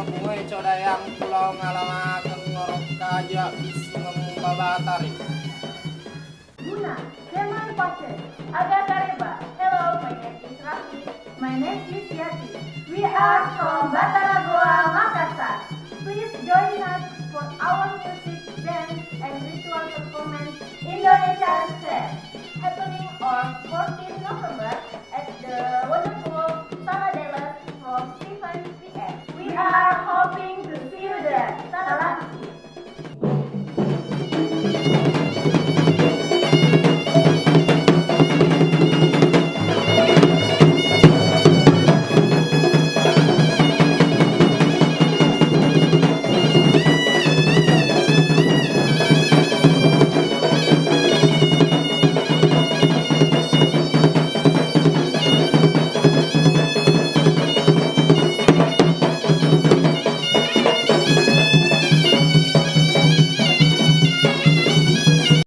mabungoy codayang pulau ngalamakan ngorok kaja isi membabatari. Guna, Kemal Pace, Aga Kareba. Hello, my name is Rafi. My name is Yati. We are from Batara Goa, Makassar.